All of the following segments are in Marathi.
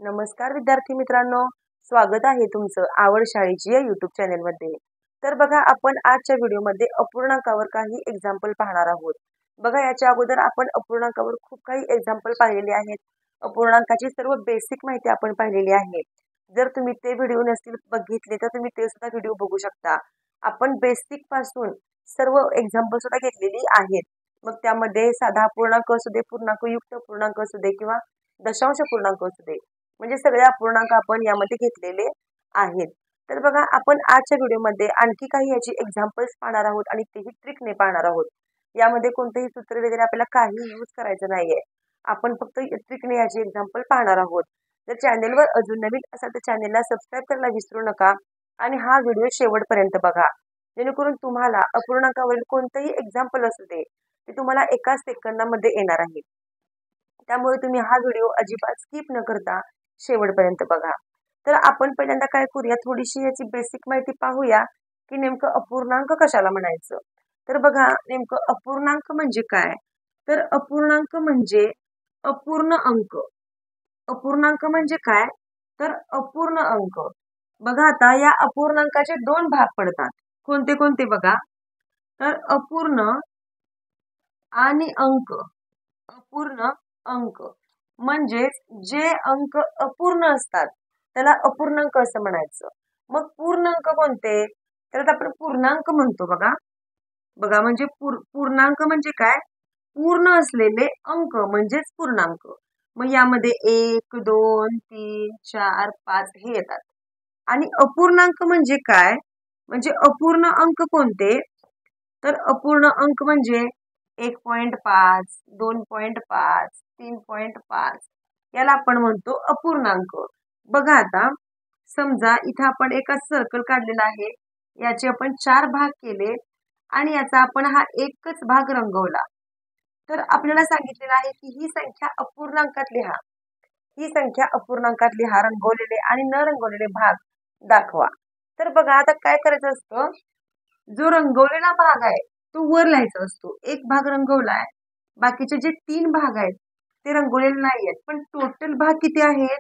नमस्कार विद्यार्थी मित्रांनो, स्वागत आहे तुमचं आवड शाळेची या YouTube चॅनेलमध्ये। तर बघा, आपण आजच्या व्हिडिओमध्ये अपूर्णांकावर काही एक्झाम्पल पाहणार आहोत। बघा, याच्या अगोदर आपण अपूर्णांकावर खूप काही एक्झाम्पल पाहिलेले आहेत। अपूर्णांकाची सर्व बेसिक माहिती आपण पाहिलेली आहे। जर तुम्ही ते व्हिडिओ नसतील बघितले तर तुम्ही ते सुद्धा व्हिडिओ बघू शकता। आपण बेसिक पासून सर्व एक्झाम्पल सुद्धा घेतलेली आहेत। मग त्यामध्ये साधा पूर्णांक असू दे, पूर्णांकयुक्त पूर्णांक असू दे किंवा दशांश पूर्णांक असू दे, म्हणजे सगळे अपूर्णांक आपण यामध्ये घेतलेले आहेत। तर बघा, आपण आजच्या व्हिडिओमध्ये आणखी काही याची एक्झाम्पल्स पाहणार आहोत आणि तेही ट्रिकने पाहणार आहोत। यामध्ये कोणतेही सूत्र वगैरे आपल्याला काही यूज करायचं नाहीये, आपण फक्त ट्रिकने याची एक्झाम्पल पाहणार आहोत। जर चॅनेलवर अजून नवीन असाल तर चॅनेलला सबस्क्राईब करायला विसरू नका आणि हा व्हिडिओ शेवटपर्यंत बघा, जेणेकरून तुम्हाला अपूर्णांकावरील कोणतेही एक्झाम्पल असू दे ते तुम्हाला एका सेकंदामध्ये येणार आहे। त्यामुळे तुम्ही हा व्हिडिओ अजिबात स्किप न करता शेवटपर्यंत बघा। तर आपण पहिल्यांदा काय करूया, थोडीशी याची बेसिक माहिती पाहूया की नेमकं अपूर्णांक कशाला म्हणायचं। तर बघा, नेमकं अपूर्णांक म्हणजे काय, तर अपूर्णांक म्हणजे अपूर्ण अंक। अपूर्णांक म्हणजे काय, तर अपूर्ण अंक। बघा, आता या अपूर्णांकाचे दोन भाग पडतात। कोणते कोणते बघा, तर अपूर्ण आणि अंक। अपूर्ण अंक म्हणजे जे अंक अपूर्ण असतात त्याला अपूर्णांक असं म्हणायचं। मग पूर्णांक कोणते, तर आपण पूर्णांक म्हणतो। बघा बघा म्हणजे पूर्णांक म्हणजे काय, पूर्ण असलेले अंक म्हणजेच पूर्णांक। मग यामध्ये 1, 2, 3, 4, 5 हे येतात। आणि अपूर्णांक म्हणजे काय, म्हणजे अपूर्ण अंक कोणते, तर अपूर्ण अंक म्हणजे 1.5, 2.5, 3.5 याला आपण म्हणतो अपूर्णांक। बघा, आता समजा इथं आपण एका सर्कल काढलेला आहे, याचे आपण 4 भाग केले आणि याचा आपण हा एकच भाग रंगवला। तर आपल्याला सांगितलेलं आहे की ही संख्या अपूर्णांकात लिहा, ही संख्या अपूर्णांकात लिहा, रंगवलेले आणि न रंगवलेले भाग दाखवा। तर बघा, आता काय करायचं असतं, जो रंगवलेला भाग आहे तो वर लिहायचा असतो। एक भाग रंगवलाय, बाकीचे जे 3 भाग आहेत ते रंगवलेले नाही आहेत, पण टोटल भाग किती आहेत,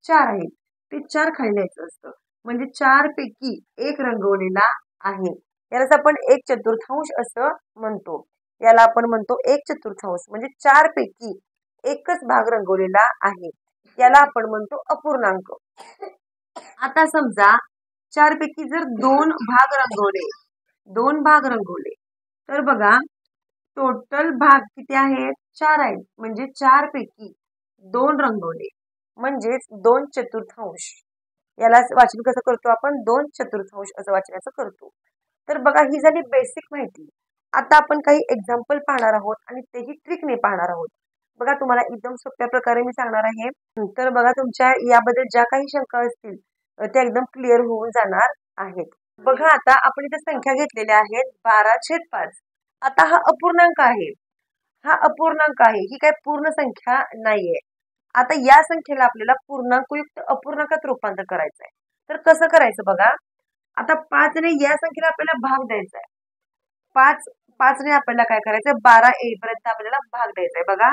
4 आहेत, ते 4 खाली लिहायचं असतं। म्हणजे 4 पैकी एक रंगवलेला आहे, यालाच आपण 1/4 असं म्हणतो। याला आपण म्हणतो 1/4, म्हणजे 4 पैकी एकच भाग रंगवलेला आहे, याला आपण म्हणतो अपूर्णांक। आता समजा 4 पैकी जर 2 भाग रंगवले, 2 भाग रंगवले, तर बघा टोटल भाग किती आहेत, 4 आहेत, म्हणजे 4 पैकी 2 रंगवले म्हणजेच 2/4। याला वाचन कसं करतो आपण, 2/4 असं वाचनाचं करतो। तर बघा, ही झाली बेसिक माहिती। आता आपण काही एक्झाम्पल पाहणार आहोत आणि तेही ट्रिकने पाहणार आहोत। बघा, तुम्हाला एकदम सोप्या प्रकारे मी सांगणार आहे। तर बघा, तुमच्या याबद्दल ज्या काही शंका असतील त्या एकदम क्लिअर होऊन जाणार आहेत। बघा, आता आपण इथे संख्या घेतलेल्या आहेत 12/5। आता हा अपूर्णांक आहे, हा अपूर्णांक आहे, ही काय पूर्ण संख्या नाहीये। आता या संख्येला आपल्याला पूर्णांकयुक्त अपूर्णांकात रूपांतर करायचं आहे। तर कसं करायचं बघा, आता 5 ने या संख्येला आपल्याला भाग द्यायचा आहे। 5 ने आपल्याला काय करायचंय, 12 येईपर्यंत आपल्याला भाग द्यायचा आहे। बघा,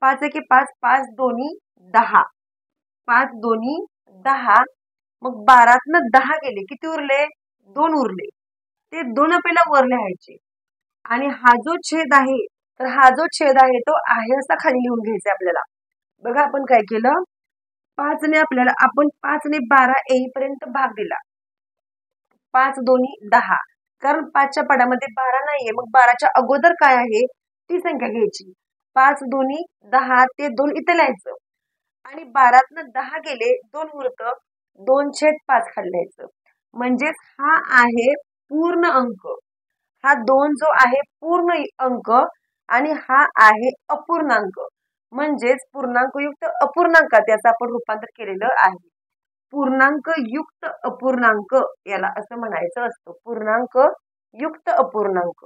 5 एके 5, 5 दोन्ही 10, 5 दोन्ही 10। मग 12तनं 10 गेले, किती उरले, 2 उरले, ते 2 आपल्याला वर लिहायचे। आणि हा जो छेद आहे, तर हा जो छेद आहे तो आहे असा खाली लिहून घ्यायचा आपल्याला। बघा, आपण काय केलं, 5 ने आपल्याला आपण 5 ने 12 येईपर्यंत भाग दिला, 5 दोन्ही 10, कारण 5च्या पाड्यामध्ये 12 नाहीये, मग 12च्या अगोदर काय आहे ती संख्या घ्यायची। 5 दोन्ही 10, ते 2 इथं लिहायचं आणि 12तनं 10 गेले, 2 उरतं, 2/5 खाली लिहायचं। म्हणजेच हा आहे पूर्ण अंक, हा 2 जो आहे पूर्ण अंक आणि हा आहे अपूर्णांक, म्हणजेच पूर्णांकयुक्त अपूर्णांकात याचं आपण रूपांतर केलेलं आहे। पूर्णांक युक्त अपूर्णांक याला असं म्हणायचं असतं, पूर्णांक युक्त अपूर्णांक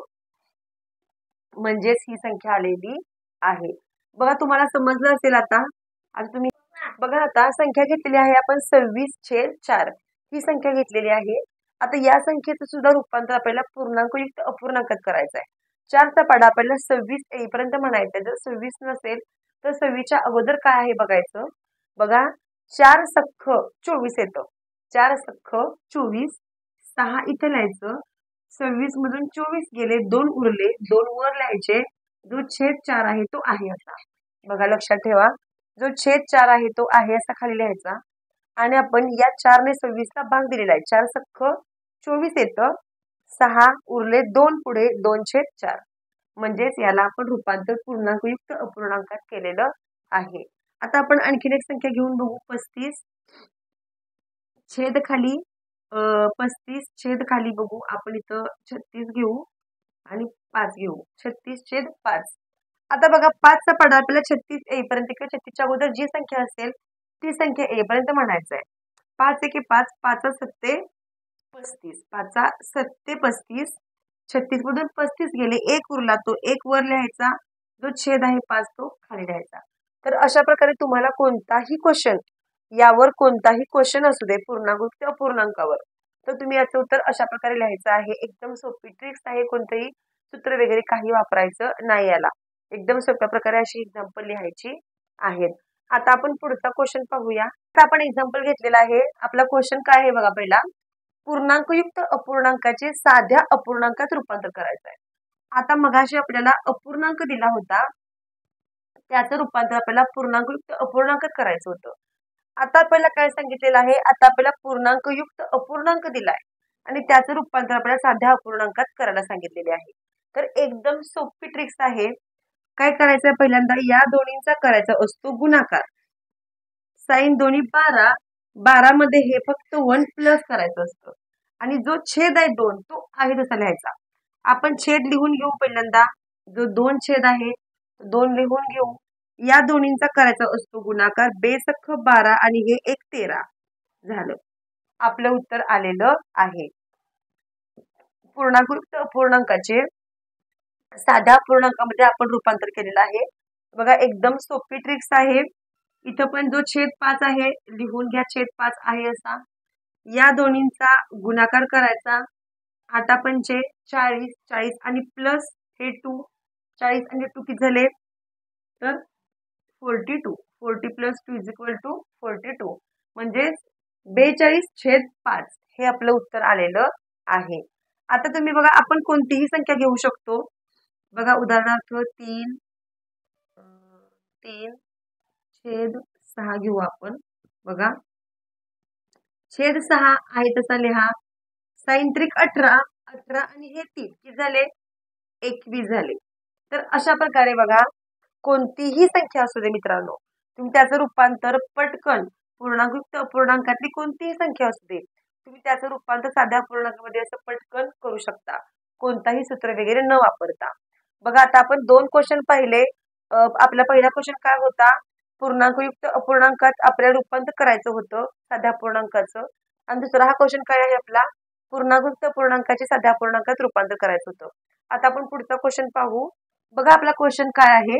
म्हणजेच ही संख्या आलेली आहे। बघा, तुम्हाला समजलं असेल आता तुम्ही बघा, आता संख्या घेतलेली आहे आपण 26/4, ही संख्या घेतलेली आहे। आता या संख्येचं सुद्धा रूपांतर आपल्याला पूर्णांकयुक्त अपूर्णांकात करायचं आहे। 4चा पाडा आपल्याला 26 येईपर्यंत म्हणायचं आहे। जर 26 नसेल तर 26च्या अगोदर काय आहे बघायचं। बघा, 4 सख्ख 24 येतं. 4 सख्ख 24, 6 इथं लिहायचं. 26 मधून 24 गेले, 2 उरले, 2 वर लिहायचे. जो छेद 4 आहे तो आहे असा. बघा लक्षात ठेवा, जो छेद 4 आहे तो आहे असा खाली लिहायचा. आणि आपण या 4 ने 26 ला भाग दिलेला आहे. 4 सख्ख 24 येतं. 6 उरले, 2 पुढे, 2/4. म्हणजेच याला आपण रूपांतर पूर्णांकयुक्त अपूर्णांकात केलेलं आहे. आता आपण आणखीन एक संख्या घेऊन बघू. 35 छेद खाली 35 छेद खाली बघू आपण इथं 36 घेऊ आणि 5 घेऊ. 36/5. आता बघा 5चा पाडा आपल्याला 36 येईपर्यंत किंवा 36च्या अगोदर जी संख्या असेल ती संख्या येईपर्यंत म्हणायचं आहे. 5 एके 5, 5 सत्ते 35, 5 सत्ते 35. 36 मधून 35 गेले, 1 उरला, तो 1 वर लिहायचा. जो छेद आहे 5 तो खाली लिहायचा. तर अशा प्रकारे तुम्हाला कोणताही क्वेश्चन, यावर कोणताही क्वेश्चन असू दे पूर्णांक अपूर्णांकावर, तर तुम्ही याचं उत्तर अशा प्रकारे लिहायचं आहे. एकदम सोपी ट्रिक्स आहे, कोणतंही सूत्र वगैरे काही वापरायचं नाही याला. एकदम सोप्या प्रकारे अशी एक्झाम्पल लिहायची आहेत. आता आपण पुढचा क्वेश्चन पाहूया. आता आपण एक्झाम्पल घेतलेला आहे. आपला क्वेश्चन काय आहे बघा. पहिला, पूर्णांकयुक्त अपूर्णांकाचे साध्या अपूर्णांकात रूपांतर करायचं आहे. आता मगाशी आपल्याला अपूर्णांक दिला होता, त्याचं रूपांतर आपल्याला पूर्णांकयुक्त अपूर्णांकात करायचं होतं. आता आपल्याला काय सांगितलेलं आहे, आता आपल्याला पूर्णांकयुक्त अपूर्णांक दिलाय आणि त्याचं रूपांतर आपल्याला साध्या अपूर्णांकात करायला सांगितलेले आहे. तर एकदम सोपी ट्रिक्स आहे. काय करायचं, पहिल्यांदा या दोन्हींचा करायचा असतो गुणाकार. साइन दोन्ही 12, 12 मध्ये हे फक्त 1 प्लस करायचं असतं आणि जो छेद आहे 2 तो आहे तसा लिहायचा. आपण छेद लिहून घेऊ. पहिल्यांदा जो 2 छेद आहे 2 लिहून घेऊ. या दोन्हींचा करायचा असतो गुणाकार. बेसख्ख 12 आणि हे 1 13 झालं. आपलं उत्तर आलेलं आहे. पूर्णांकयुक्त अपूर्णांकाचे साध्या अपूर्णांकामध्ये आपण रूपांतर केलेलं आहे. बघा एकदम सोपी ट्रिक्स आहे. इथं पण जो छेद 5 आहे लिहून घ्या. छेद 5 आहे असा. या दोन्हींचा गुणाकार करायचा. 8 पंचे 40, 40 आणि प्लस हे 2, 40 आणि 2 किती झाले तर 42. 40 प्लस 2 इज इक्वल टू 42. म्हणजे 42/5 हे आपलं उत्तर आलेलं आहे. आता तुम्ही बघा, आपण कोणतीही संख्या घेऊ शकतो. बघा उदाहरणार्थ 3/6 घेऊ आपण. बघा छेद 6 आहे तसा लिहा. साइन त्रिक 18, 18 आणि हे 3 किती झाले 21 झाले. तर अशा प्रकारे बघा, कोणतीही संख्या असू दे मित्रांनो, तुम्ही त्याचं रूपांतर पटकन पूर्णांकयुक्त अपूर्णांकातली कोणतीही संख्या असू दे, तुम्ही त्याचं रूपांतर साध्या अपूर्णांकामध्ये असं पटकन करू शकता, कोणताही सूत्र वगैरे न वापरता. बघा आता आपण 2 क्वेश्चन पाहिले. आपला पहिला क्वेश्चन काय होता, पूर्णांकयुक्त अपूर्णांकात आपल्याला रूपांतर करायचं होतं साध्या अपूर्णांकाचं. आणि दुसरा हा क्वेश्चन काय आहे आपला, पूर्णांकयुक्त अपूर्णांकाचे साध्या अपूर्णांकात रूपांतर करायचं होतं. आता आपण पुढचा क्वेश्चन पाहू. बघा आपला क्वेश्चन काय आहे,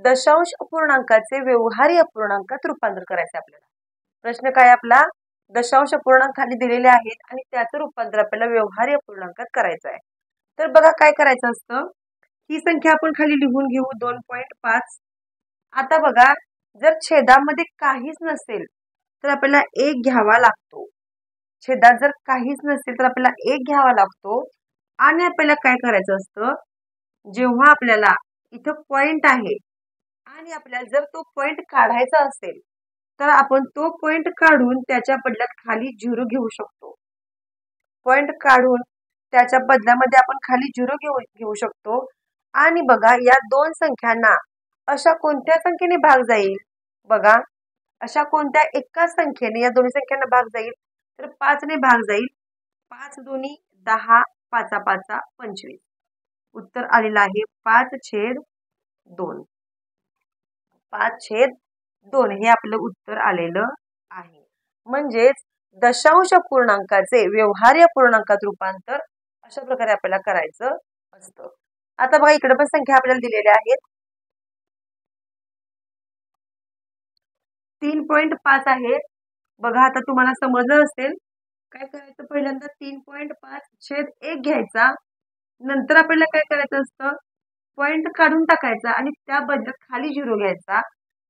दशांश अपूर्णांकाचे व्यवहारी अपूर्णांकात रूपांतर करायचं आपल्याला. प्रश्न काय आपला, दशांश अपूर्णांक खाली दिलेले आहेत आणि त्याचं रूपांतर आपल्याला व्यवहारी अपूर्णांकात करायचं आहे. तर बघा काय करायचं असतं, ही संख्या आपण खाली लिहून घेऊ 2.5. आता बघा, जर छेदामध्ये काहीच नसेल तर आपल्याला 1 घ्यावा लागतो. छेदात जर काहीच नसेल तर आपल्याला 1 घ्यावा लागतो. आणि आपल्याला काय करायचं असतं, जेव्हा आपल्याला इथं पॉइंट आहे आणि आपल्याला जर तो पॉइंट काढायचा असेल तर आपण तो पॉइंट काढून त्याच्या बदल्यात खाली 0 घेऊ शकतो. पॉइंट काढून त्याच्या बदल्यामध्ये आपण खाली 0 घेऊ शकतो. आणि बघा या 2 संख्यांना अशा कोणत्या संख्येने भाग जाईल, बघा अशा कोणत्या एका संख्येने या दोन्ही संख्यांना भाग जाईल तर 5 ने भाग जाईल. 5 दोन्ही 10, 5 5 25. उत्तर आलेलं आहे 5/2. 5/2 हे आपलं उत्तर आलेलं आहे. म्हणजेच दशांश अपूर्णांकाचे व्यवहारी अपूर्णांकात रूपांतर अशा प्रकारे आपल्याला करायचं असतं. आता बघा इकडे पण संख्या आपल्याला दिलेल्या आहेत. 3.5 आहे. बघा आता तुम्हाला समजलं असेल काय करायचं, पहिल्यांदा 3.5/1 घ्यायचा. नंतर आपल्याला काय करायचं असतं, पॉइंट काढून टाकायचा आणि त्या बदल्यात खाली 0 घ्यायचा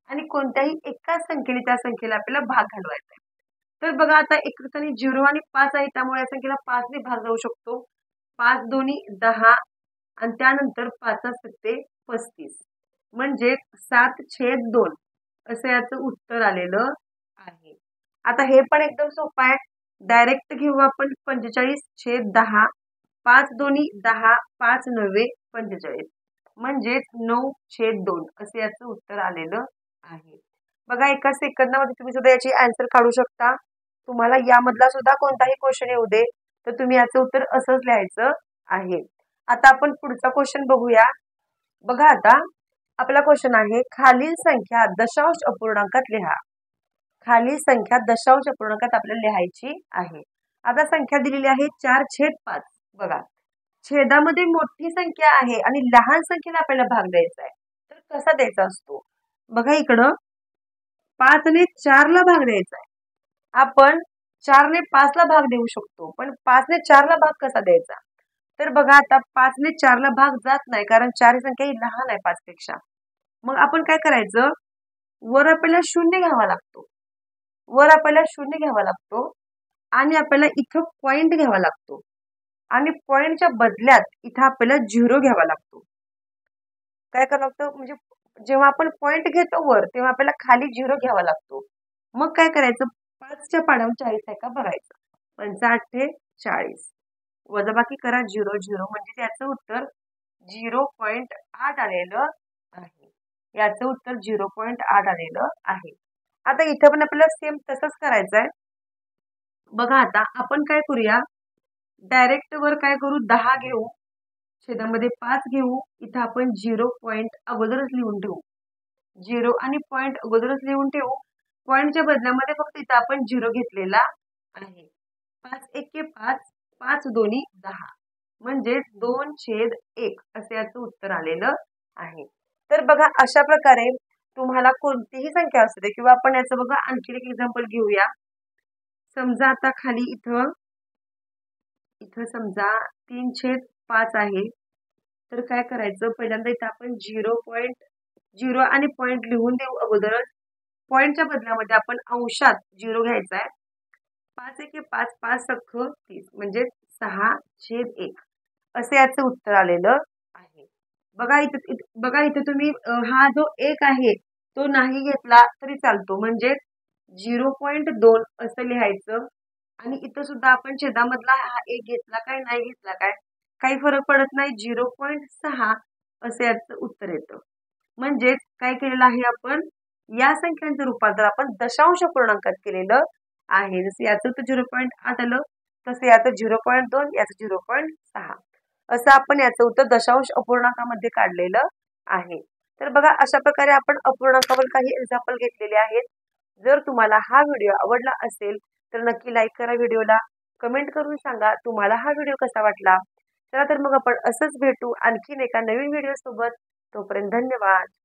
आणि कोणत्याही एका संख्येने त्या संख्येला आपल्याला भाग घालवायचा आहे. तर बघा आता एक ठिकाणी 0 आणि 5 आहे, त्यामुळे या संख्येला 5 ने भाग जाऊ शकतो. 5 दोन्ही 10 आणि त्यानंतर 5 सत्ते 35 म्हणजे 7/2 असं याचं उत्तर आलेलं आहे. आता हे पण एकदम सोपं आहे. डायरेक्ट घेऊ आपण 45/10. 5 दोन्ही 10, 5 9 45 म्हणजेच 9/2 असं याचं उत्तर आलेलं आहे. बघा एका सेकंदामध्ये तुम्ही सुद्धा याची आन्सर काढू शकता. तुम्हाला यामधला सुद्धा कोणताही क्वेश्चन येऊ दे तर तुम्ही याचं उत्तर असंच लिहायचं आहे. आता आपण पुढचा क्वेश्चन बघूया. बघा आता आपला क्वेश्चन आहे, खालील संख्या दशांश अपूर्णांकात लिहा. खालील संख्या दशांश अपूर्णांकात आपल्याला लिहायची आहे. आता संख्या दिलेली आहे 4/5. बघा छेदामध्ये मोठी संख्या आहे आणि लहान संख्येला आपल्याला भाग द्यायचा आहे. तर कसा द्यायचा असतो? बघा इकडं 5 ने 4 ला भाग द्यायचा आहे. आपण 4 ने 5 ला भाग देऊ शकतो, पण 5 ने 4 ला भाग कसा द्यायचा? तर बघा आता 5 ने 4 ला भाग जात नाही, कारण 4 ही संख्या ही लहान आहे 5 पेक्षा. मग आपण काय करायचं? वर आपल्याला 0 घ्यावा लागतो. वर आपल्याला 0 घ्यावा लागतो आणि आपल्याला इथं पॉइंट घ्यावा लागतो आणि पॉइंटच्या बदल्यात इथं आपल्याला 0 घ्यावा लागतो. काय करावं लागतं? म्हणजे जेव्हा आपण पॉइंट घेतो वर, तेव्हा आपल्याला खाली 0 घ्यावा लागतो. मग काय करायचं? 5च्या पाड्यावर 40 आहे का बघायचं. 5 40 वजाबाकी करा 0 0 म्हणजे त्याचं उत्तर 0.8 आलेलं आहे. याचं उत्तर 0.8 आलेलं आहे. आता इथं पण आपल्याला सेम तसंच करायचं आहे. बघा आता आपण काय करूया, डायरेक्ट वर काय करू, 10 घेऊ, छेदामध्ये 5 घेऊ, इथं आपण 0 पॉइंट अगोदरच लिहून ठेवू. 0 आणि पॉइंट अगोदरच लिहून ठेवू. पॉइंटच्या बदल्यामध्ये फक्त इथं आपण 0 घेतलेला आहे. 5 1 5, 5 दोन्ही 10 म्हणजे 2/1 असे याचं उत्तर आलेलं आहे. तर बघा अशा प्रकारे तुम्हाला कोणतीही संख्या असू दे, किंवा आपण याचं बघा आणखी एक एक्झाम्पल घेऊया. समजा आता खाली इथं समजा 3/5 आहे. तर काय करायचं, पहिल्यांदा इथं आपण 0 आणि पॉइंट लिहून देऊ अगोदरच. पॉइंटच्या बदल्यामध्ये आपण अंशात 0 घ्यायचा आहे. 5 1 5, 5 सख्ख 30 म्हणजे 6/1 असं याचं उत्तर आलेलं आहे. बघा इथं तुम्ही हा जो 1 आहे तो नाही घेतला तरी चालतो, म्हणजे 0.2 असं लिहायचं. आणि इथं सुद्धा आपण छेदामधला हा 1 घेतला काय नाही घेतला काय काही फरक पडत नाही. 0.6 असं याचं उत्तर येतं. म्हणजेच काय केलेलं आहे, आपण या संख्यांचं रूपांतर आपण दशांश पूर्णांकात केलेलं आहे. जसं याचं तर 0.8 आलं, तसं याचं 0.2, याचं 0.6 असं आपण याचं उत्तर दशांश अपूर्णांकामध्ये काढलेलं आहे. तर बघा अशा प्रकारे आपण अपूर्णांकावर काही एक्झाम्पल घेतलेले आहेत. जर तुम्हाला हा व्हिडिओ आवडला असेल तर नक्की लाईक करा व्हिडिओला, कमेंट करून सांगा तुम्हाला हा व्हिडिओ कसा वाटला. चला तर मग आपण असंच भेटू आणखीन एका नवीन व्हिडिओ सोबत. तोपर्यंत धन्यवाद.